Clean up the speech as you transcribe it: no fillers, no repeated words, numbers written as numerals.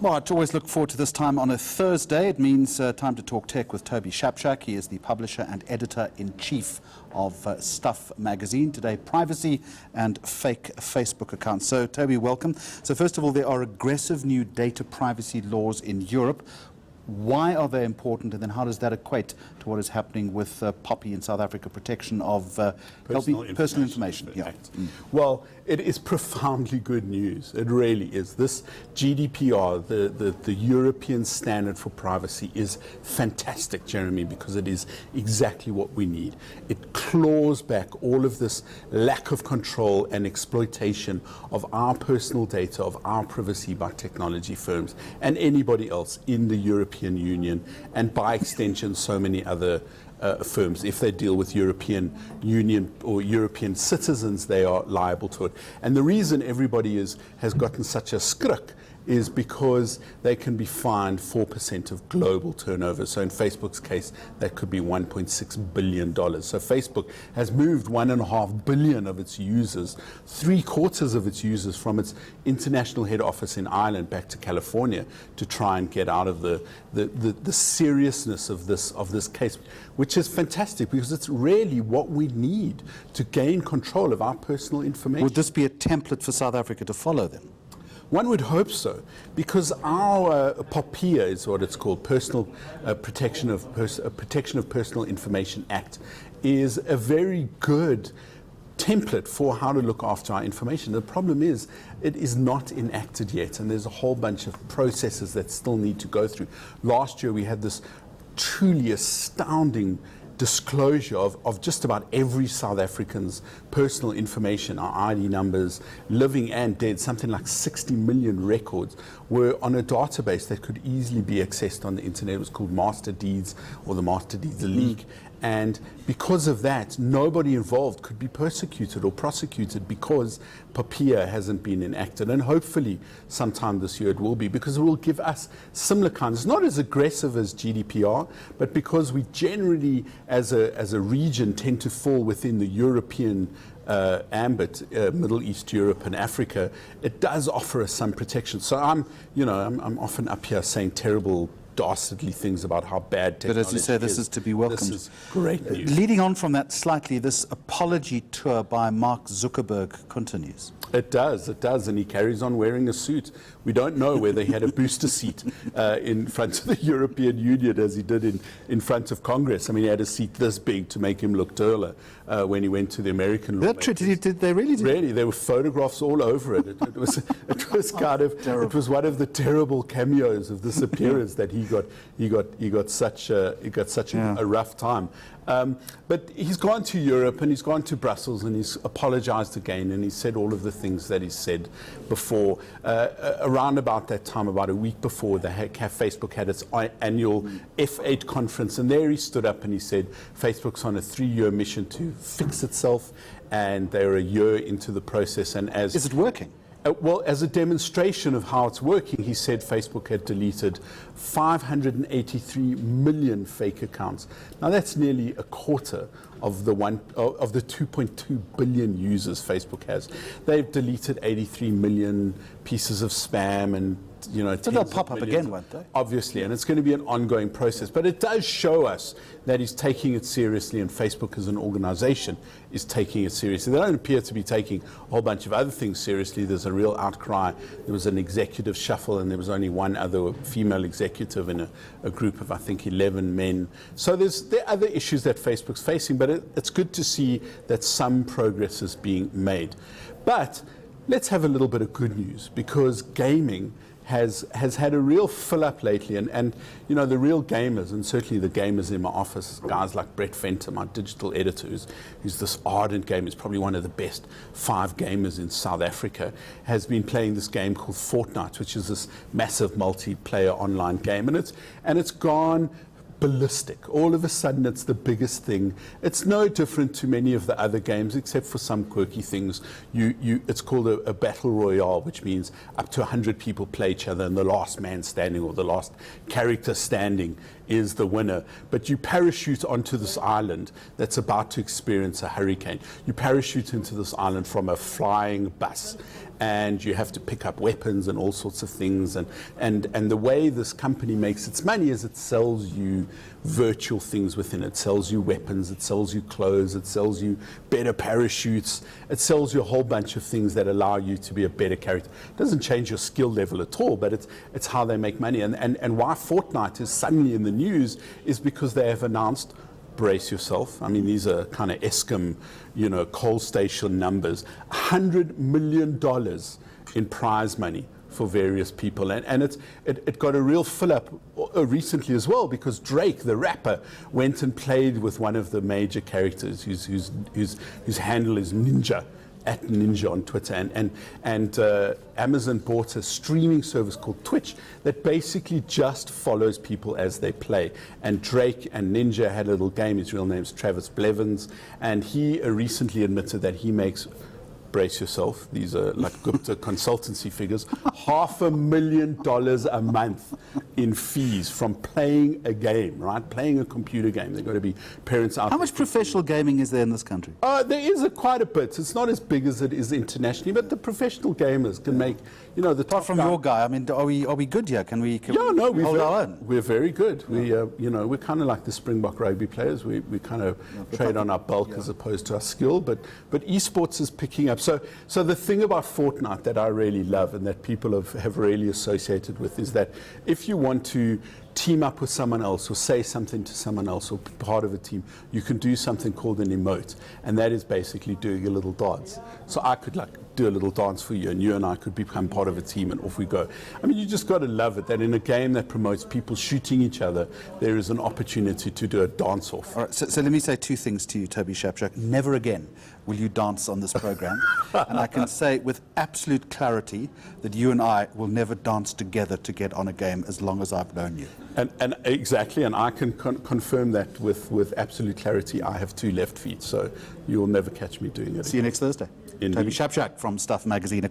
Well, I always look forward to this time on a Thursday. It means time to talk tech with Toby Shapshak. He is the publisher and editor-in-chief of Stuff magazine. Today, privacy and fake Facebook accounts. So, Toby, welcome. So, first of all, there are aggressive new data privacy laws in Europe. Why are they important, and then how does that equate to what is happening with Poppy in South Africa, protection of personal information? Yeah. Well, it is profoundly good news. It really is. This GDPR, the European standard for privacy, is fantastic, Jeremy, because it is exactly what we need. It claws back all of this lack of control and exploitation of our personal data, of our privacy by technology firms and anybody else in the European Union, and by extension so many other firms. If they deal with European Union or European citizens, they are liable to it. And the reason everybody has gotten such a skrik is because they can be fined 4% of global turnover. So in Facebook's case, that could be $1.6 billion. So Facebook has moved 1.5 billion of its users, 3/4 of its users from its international head office in Ireland back to California to try and get out of the seriousness of this case, which is fantastic because it's really what we need to gain control of our personal information. Would this be a template for South Africa to follow then? One would hope so, because our POPIA is what it's called, Protection of Personal Information Act, is a very good template for how to look after our information. The problem is it is not enacted yet, and there's a whole bunch of processes that still need to go through. Last year we had this truly astounding disclosure of just about every South African's personal information, our ID numbers, living and dead. Something like 60 million records were on a database that could easily be accessed on the internet. It was called Master Deeds, or the Master Deeds Leak. And because of that, nobody involved could be persecuted or prosecuted because POPIA hasn't been enacted. And hopefully sometime this year it will be, because it will give us similar kinds. It's not as aggressive as GDPR, but because we generally, as a region, tend to fall within the European ambit, Middle East, Europe, and Africa, it does offer us some protection. So I'm often up here saying terrible, dastardly things about how bad technology is. But as you say, this is to be welcomed. This is great news. Leading on from that slightly, this apology tour by Mark Zuckerberg continues. It does, and he carries on wearing a suit. We don't know whether he had a booster seat in front of the European Union as he did in front of Congress. I mean, he had a seat this big to make him look taller when he went to the American lawmakers. Did they really? Really, there were photographs all over it. It was kind of it was one of the terrible cameos of this appearance that he got such a rough time. But he's gone to Europe and he's gone to Brussels and he's apologized again, and he said all of the things that he said before. Around about that time, about a week before, Facebook had its annual F8 conference, and there he stood up and he said Facebook's on a 3-year mission to fix itself, and they're a year into the process. And is it working? Well, as a demonstration of how it's working, he said Facebook had deleted 583 million fake accounts. Now, that's nearly a quarter of the 2.2 billion users Facebook has. They've deleted 83 million pieces of spam, and so they'll pop up again, won't they? Obviously, and it's going to be an ongoing process. But it does show us that he's taking it seriously, and Facebook as an organization is taking it seriously. They don't appear to be taking a whole bunch of other things seriously. There's a real outcry. There was an executive shuffle, and there was only one other female executive in a group of, I think, 11 men. So there are other issues that Facebook's facing, but it's good to see that some progress is being made. But let's have a little bit of good news, because gaming has had a real fill-up lately, and the real gamers, and certainly the gamers in my office, guys like Brett Fenter, my digital editor, who's this ardent gamer, he's probably one of the best 5 gamers in South Africa, has been playing this game called Fortnite, which is this massive multiplayer online game, and it's gone ballistic. All of a sudden, it's the biggest thing. It's no different to many of the other games, except for some quirky things. It's called a battle royale, which means up to 100 people play each other, and the last man standing, or the last character standing, is the winner. But you parachute onto this island that's about to experience a hurricane. You parachute into this island from a flying bus, and you have to pick up weapons and all sorts of things. And the way this company makes its money is it sells you virtual things within it. It sells you weapons, it sells you clothes, it sells you better parachutes, it sells you a whole bunch of things that allow you to be a better character. It doesn't change your skill level at all, but it's how they make money. And why Fortnite is suddenly in the news is because they have announced, brace yourself. I mean, these are kind of Eskom, coal station numbers. $100 million in prize money for various people. And it got a real fill-up recently as well, because Drake, the rapper, went and played with one of the major characters whose handle is Ninja, at Ninja on Twitter, and Amazon bought a streaming service called Twitch that basically just follows people as they play. And Drake and Ninja had a little game. His real name's Travis Blevins, and he recently admitted that he makes, brace yourself, these are like Gupta consultancy figures, $500,000 a month in fees from playing a game, right? Playing a computer game. They've got to be parents out. How much professional gaming is there in this country? There is quite a bit. It's not as big as it is internationally, but the professional gamers can make, the Apart from your guy, I mean, are we good here? Can we hold our own? We're very good. Yeah. We're kind of like the Springbok rugby players. We kind of trade on our bulk as opposed to our skill, but esports is picking up. So the thing about Fortnite that I really love and that people have really associated with is that if you want to team up with someone else or say something to someone else or be part of a team, you can do something called an emote, and that is basically doing a little dance. So I could do a little dance for you, and you and I could become part of a team, and off we go. I mean, you just got to love it that in a game that promotes people shooting each other, there is an opportunity to do a dance off. All right, so let me say two things to you, Toby Shapshak. Never again will you dance on this program. And I can say with absolute clarity that you and I will never dance together to get on a game as long as I've known you. And exactly, and I can confirm that with absolute clarity. I have 2 left feet, so you will never catch me doing it. See you next Thursday. Indeed. Toby Shapshak from Stuff Magazine.